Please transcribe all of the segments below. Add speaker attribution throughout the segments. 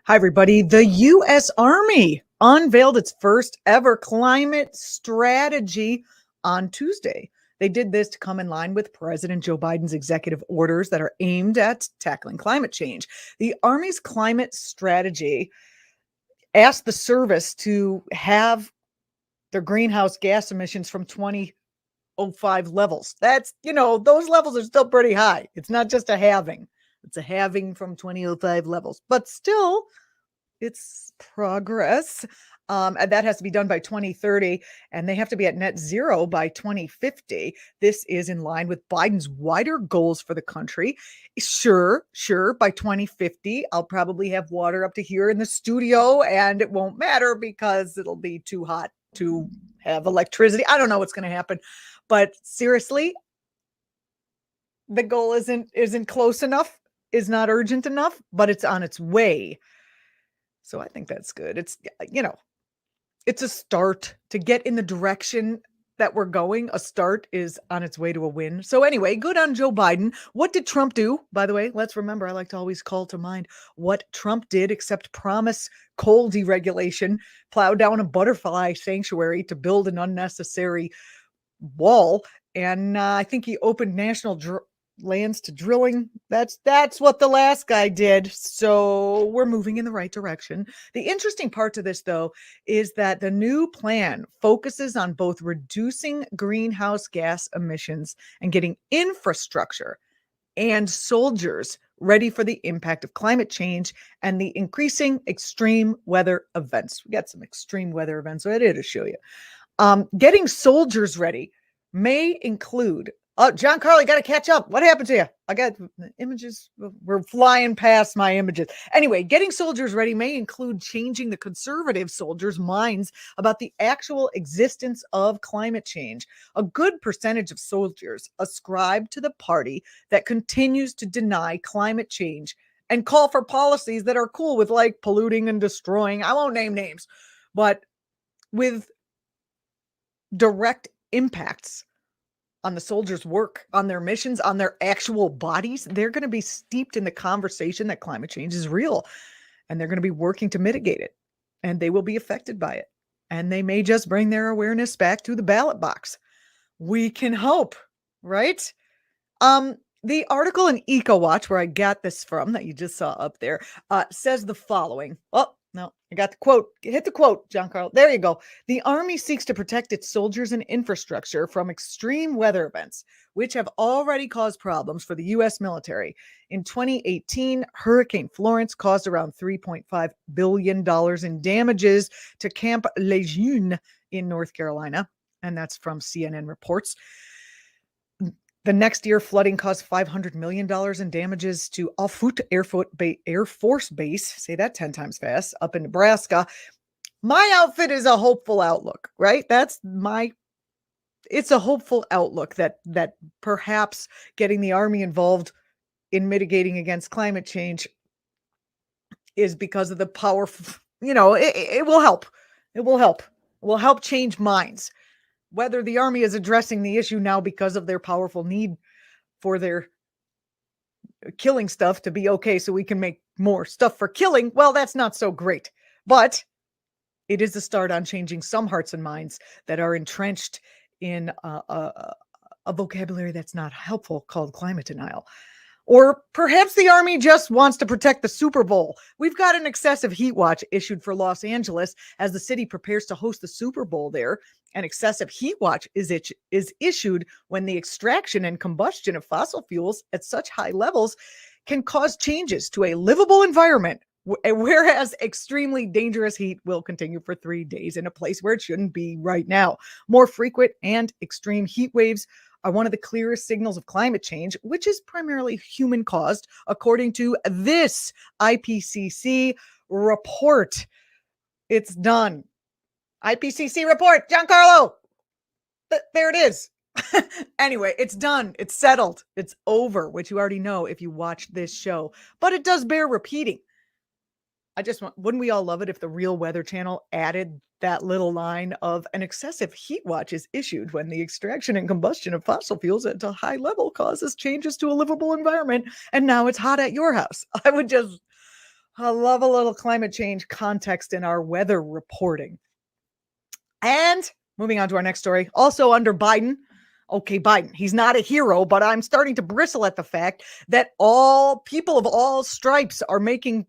Speaker 1: Hi, everybody. The U.S. Army unveiled its first ever climate strategy on Tuesday. They did this to come in line with President Joe Biden's executive orders that are aimed at tackling climate change. The Army's climate strategy asked the service to have their greenhouse gas emissions from 2005 levels. Those levels are still pretty high. It's not just a halving, it's a halving from 2005 levels, but still it's progress. And that has to be done by 2030, and they have to be at net zero by 2050. This is in line with Biden's wider goals for the country. Sure, by 2050, I'll probably have water up to here in the studio, and it won't matter because it'll be too hot to have electricity. I don't know what's going to happen, but seriously, the goal isn't close enough, is not urgent enough, but it's on its way. So I think that's good. It's a start to get in the direction that we're going. A start is on its way to a win. So anyway, good on Joe Biden. What did Trump do? By the way, let's remember, I like to always call to mind what Trump did, except promise coal deregulation, plow down a butterfly sanctuary to build an unnecessary wall. And I think he opened national lands to drilling. That's what the last guy did. So we're moving in the right direction. The interesting part to this, though, is that the new plan focuses on both reducing greenhouse gas emissions and getting infrastructure and soldiers ready for the impact of climate change and the increasing extreme weather events. We got some extreme weather events ready to show you. Getting soldiers ready may include John Carly, got to catch up. What happened to you? I got images. We're flying past my images. Anyway, getting soldiers ready may include changing the conservative soldiers' minds about the actual existence of climate change. A good percentage of soldiers ascribe to the party that continues to deny climate change and call for policies that are cool with, like, polluting and destroying. I won't name names, but with direct impacts on the soldiers' work, on their missions, on their actual bodies. They're going to be steeped in the conversation that climate change is real, and they're going to be working to mitigate it, and they will be affected by it. And they may just bring their awareness back to the ballot box. We can hope, right? The article in EcoWatch, where I got this from, that you just saw up there, says the following. Oh, no, I got the quote. Hit the quote, John Carl. There you go. The Army seeks to protect its soldiers and infrastructure from extreme weather events, which have already caused problems for the U.S. military. In 2018, Hurricane Florence caused around $3.5 billion in damages to Camp Lejeune in North Carolina, and that's from CNN reports. The next year, flooding caused $500 million in damages to Offutt Air Force Base, say that 10 times fast, up in Nebraska. My outfit is a hopeful outlook, right? It's a hopeful outlook that perhaps getting the Army involved in mitigating against climate change is because of the powerful, it will help. It will help. It will help change minds. Whether the Army is addressing the issue now because of their powerful need for their killing stuff to be okay so we can make more stuff for killing, well, that's not so great. But it is a start on changing some hearts and minds that are entrenched in a vocabulary that's not helpful, called climate denial. Or perhaps the Army just wants to protect the Super Bowl. We've got an excessive heat watch issued for Los Angeles as the city prepares to host the Super Bowl there. An excessive heat watch is issued when the extraction and combustion of fossil fuels at such high levels can cause changes to a livable environment, whereas extremely dangerous heat will continue for 3 days in a place where it shouldn't be right now. More frequent and extreme heat waves are one of the clearest signals of climate change, which is primarily human caused, according to this IPCC report. It's done. IPCC report, Giancarlo. There it is. Anyway, it's done. It's settled. It's over, which you already know if you watched this show. But it does bear repeating. Wouldn't we all love it if the Real Weather Channel added that little line of an excessive heat watch is issued when the extraction and combustion of fossil fuels at a high level causes changes to a livable environment, and now it's hot at your house. I love a little climate change context in our weather reporting. And moving on to our next story, also under Biden. Okay, Biden, he's not a hero, but I'm starting to bristle at the fact that all people of all stripes are making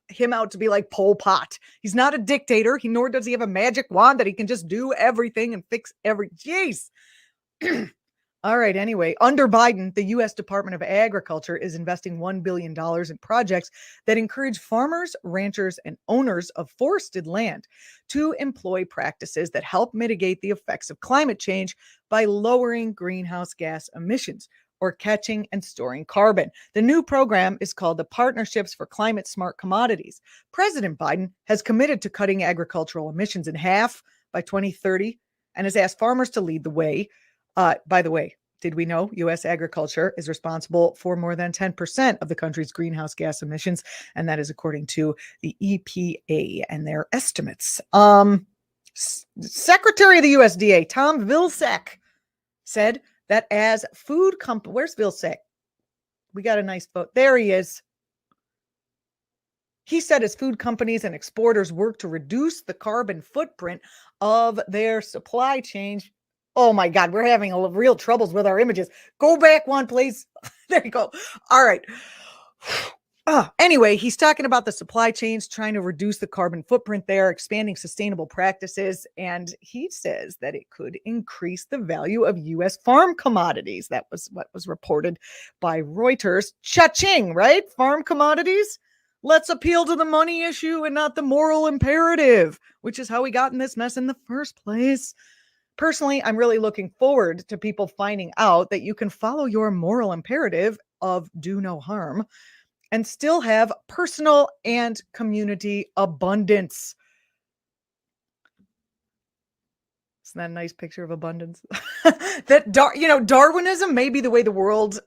Speaker 1: him out to be like Pol Pot. He's not a dictator, nor does he have a magic wand that he can just do everything and fix every. Jeez. All right. Anyway, under Biden, the U.S. Department of Agriculture is investing $1 billion in projects that encourage farmers, ranchers, and owners of forested land to employ practices that help mitigate the effects of climate change by lowering greenhouse gas emissions or catching and storing carbon. The new program is called the Partnerships for Climate Smart Commodities. President Biden has committed to cutting agricultural emissions in half by 2030 and has asked farmers to lead the way. By the way, did we know U.S. agriculture is responsible for more than 10% of the country's greenhouse gas emissions? And that is according to the EPA and their estimates. Secretary of the USDA, Tom Vilsack, said that as food company, where's Vilsack? We got a nice vote. There he is. He said as food companies and exporters work to reduce the carbon footprint of their supply chain. Oh my God, we're having real troubles with our images. Go back one, please. There you go. All right. Anyway, he's talking about the supply chains, trying to reduce the carbon footprint there, expanding sustainable practices. And he says that it could increase the value of U.S. farm commodities. That was what was reported by Reuters. Cha-ching, right? Farm commodities. Let's appeal to the money issue and not the moral imperative, which is how we got in this mess in the first place. Personally, I'm really looking forward to people finding out that you can follow your moral imperative of do no harm and still have personal and community abundance. Isn't that a nice picture of abundance? Darwinism may be the way the world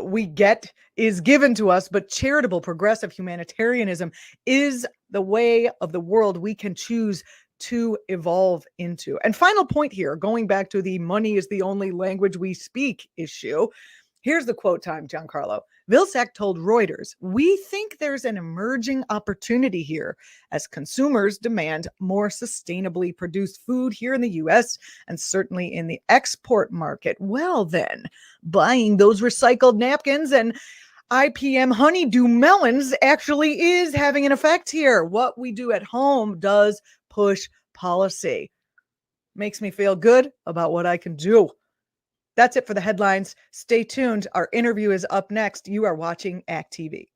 Speaker 1: we get is given to us, but charitable, progressive humanitarianism is the way of the world we can choose to evolve into. And final point here, going back to the money is the only language we speak issue. Here's the quote time, Giancarlo. Vilsack told Reuters, "We think there's an emerging opportunity here as consumers demand more sustainably produced food here in the U.S. and certainly in the export market. Well then, buying those recycled napkins and IPM honeydew melons actually is having an effect here. What we do at home does push policy. Makes me feel good about what I can do." That's it for the headlines. Stay tuned. Our interview is up next. You are watching Act TV.